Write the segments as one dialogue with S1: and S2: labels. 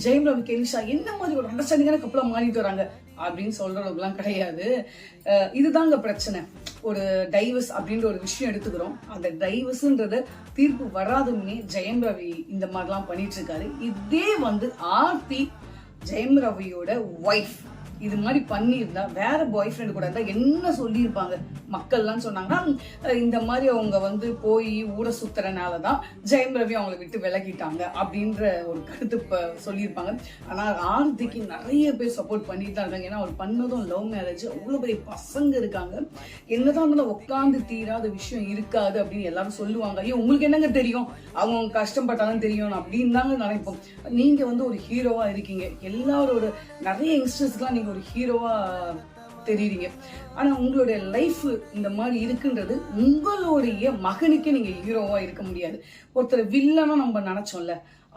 S1: ஜெயம் ரவி கேலிஷா என்ன மாதிரி ஒரு அண்டர்ஸ்டாண்டிங்கான கப்பலா மாறிட்டு வராங்க அப்படின்னு சொல்ற அளவுக்குலாம் கிடையாது. இதுதாங்க பிரச்சனை. ஒரு டைவர்ஸ் அப்படின்ற ஒரு விஷயம் எடுத்துக்கிறோம். அந்த டைவர்ஸ்ன்றத தீர்ப்பு வராதுன்னே ஜெயம் ரவி இந்த மாதிரிலாம் பண்ணிட்டு இருக்காரு. இதே ஆர்த்தி ஜெயம் ரவியோட ஒய்ஃப் இது மாதிரி பண்ணியிருந்தா வேற பாய் ஃப்ரெண்ட் கூட இருந்தா என்ன சொல்லியிருப்பாங்க மக்கள்லாம் சொன்னாங்கன்னா, இந்த மாதிரி அவங்க போய் ஊட சுத்துறனாலதான் ஜெயம் ரவி அவங்களை விட்டு விலகிட்டாங்க அப்படின்ற ஒரு கருத்து சொல்லியிருப்பாங்க. ஆனா ஆர்த்திக்கு நிறைய பேர் சப்போர்ட் பண்ணிட்டு தான் இருக்காங்க. ஏன்னா அவர் பண்ணதும் லவ் மேரேஜ், அவ்வளவு பெரிய பசங்க இருக்காங்க. என்னதான் உட்காந்து தீராத விஷயம் இருக்காது அப்படின்னு எல்லாரும் சொல்லுவாங்க. ஐயோ உங்களுக்கு என்னங்க தெரியும், அவங்க கஷ்டப்பட்டாலும் தெரியும் அப்படின்னு தாங்க நினைப்போம். நீங்க ஒரு ஹீரோவா இருக்கீங்க, எல்லாரோட நிறைய யங்ஸ்டர்ஸ்க்குலாம் நீங்க ஒரு ஹீரோவா தெரியுறீங்க. ஆனா உங்களுடைய லைஃப் இந்த மாதிரி இருக்குன்றது உங்களுடைய மகனுக்கே நீங்க ஹீரோவா இருக்க முடியாது. ஒருத்தர் வில்லனா நம்ம நினைச்சோம்ல,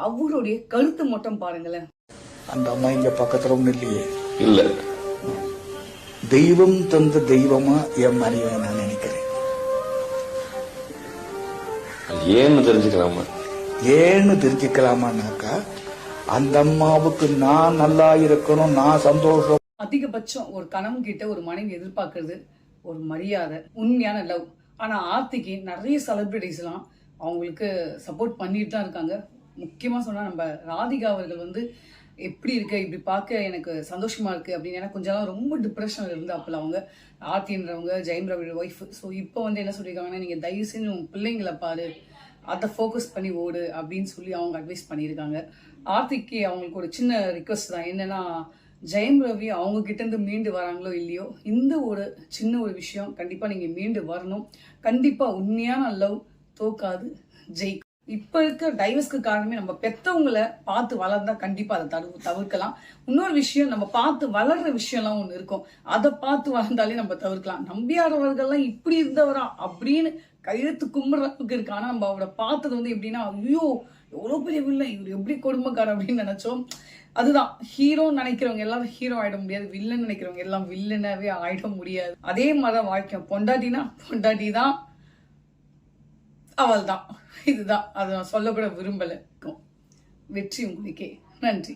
S1: அவருடைய கருத்து மட்டும் பாருங்களேன்.
S2: அந்த அம்மா இங்க பக்கத்துல ஒண்ணு இல்லையே.
S3: இல்ல,
S2: தெய்வம் தந்த தெய்வமா என் மனைவியை நான் நினைக்கிறேன்.
S3: ஏன்னு தெரிஞ்சுக்கலாமா?
S2: ஏன்னு தெரிஞ்சுக்கலாமான்னாக்கா, அந்த அம்மாவுக்கு நான் நல்லா இருக்கணும், நான் சந்தோஷம்.
S1: அதிகபட்சம் ஒரு கணவன் கிட்ட ஒரு மனைவி எதிர்பார்க்கறது ஒரு மரியாதை, உண்மையான லவ். ஆனா ஆர்த்திக்கு நிறைய செலிபிரிட்டிஸ் எல்லாம் அவங்களுக்கு சப்போர்ட் பண்ணிட்டு தான் இருக்காங்க. முக்கியமா சொன்னா நம்ம ராதிகா அவர்கள் எப்படி இருக்கு, இப்படி பார்க்க எனக்கு சந்தோஷமா இருக்கு அப்படின்னு. ஏன்னா கொஞ்ச நாள் ரொம்ப டிப்ரெஷன் இருந்தாப்புல அவங்க ஆர்த்தின்றவங்க, ஜெயம் ரவியோட ஒய்ஃப். ஸோ இப்போ என்ன சொல்லியிருக்காங்கன்னா, நீங்க தயவு செஞ்சு உங்க பிள்ளைங்களை பாரு, அதை ஃபோக்கஸ் பண்ணி ஓடு அப்படின்னு சொல்லி அவங்க அட்வைஸ் பண்ணியிருக்காங்க. ஆர்த்திக்கு அவங்களுக்கு ஒரு சின்ன ரிக்வஸ்ட் தான். என்னன்னா, ஜெயம் ரவி அவங்க கிட்ட இருந்து மீண்டு வராங்களோ இல்லையோ, இந்த ஒரு சின்ன ஒரு விஷயம் கண்டிப்பா நீங்க மீண்டு வரணும். கண்டிப்பா உண்மையான லவ் தோக்காது, ஜெயிக்கும். இப்ப இருக்க டைவர்ஸ்க்கு காரணமே நம்ம பெத்தவங்களை பார்த்து வளர்ந்தா கண்டிப்பா அதை தவிர்க்கலாம். இன்னொரு விஷயம், நம்ம பார்த்து வளர்ற விஷயம்லாம் ஒண்ணு இருக்கும், அதை பார்த்து வளர்ந்தாலே நம்ம தவிர்க்கலாம். நம்பியாதவர்கள்லாம் இப்படி இருந்தவரா அப்படின்னு கையெழுத்து கும்பிட்றதுக்கு இருக்கு. ஆனா நம்ம அவரை பார்த்தது எப்படின்னா, ஐயோ எவ்வளவு பெரிய வில்லை, இவர் எப்படி கொடுமைக்கார அப்படின்னு நினைச்சோம். அதுதான் ஹீரோ நினைக்கிறவங்க எல்லாரும் ஹீரோ ஆயிட முடியாது, வில்லன் நினைக்கிறவங்க எல்லாம் வில்லனாவே ஆயிட முடியாது. அதே மாதிரிதான் வாழ்க்கை. பொண்டாட்டினா பொண்டாட்டி தான், அவள் தான். இதுதான், அதை நான் சொல்லக்கூட விரும்பல. வெற்றி உங்களுக்கே. நன்றி.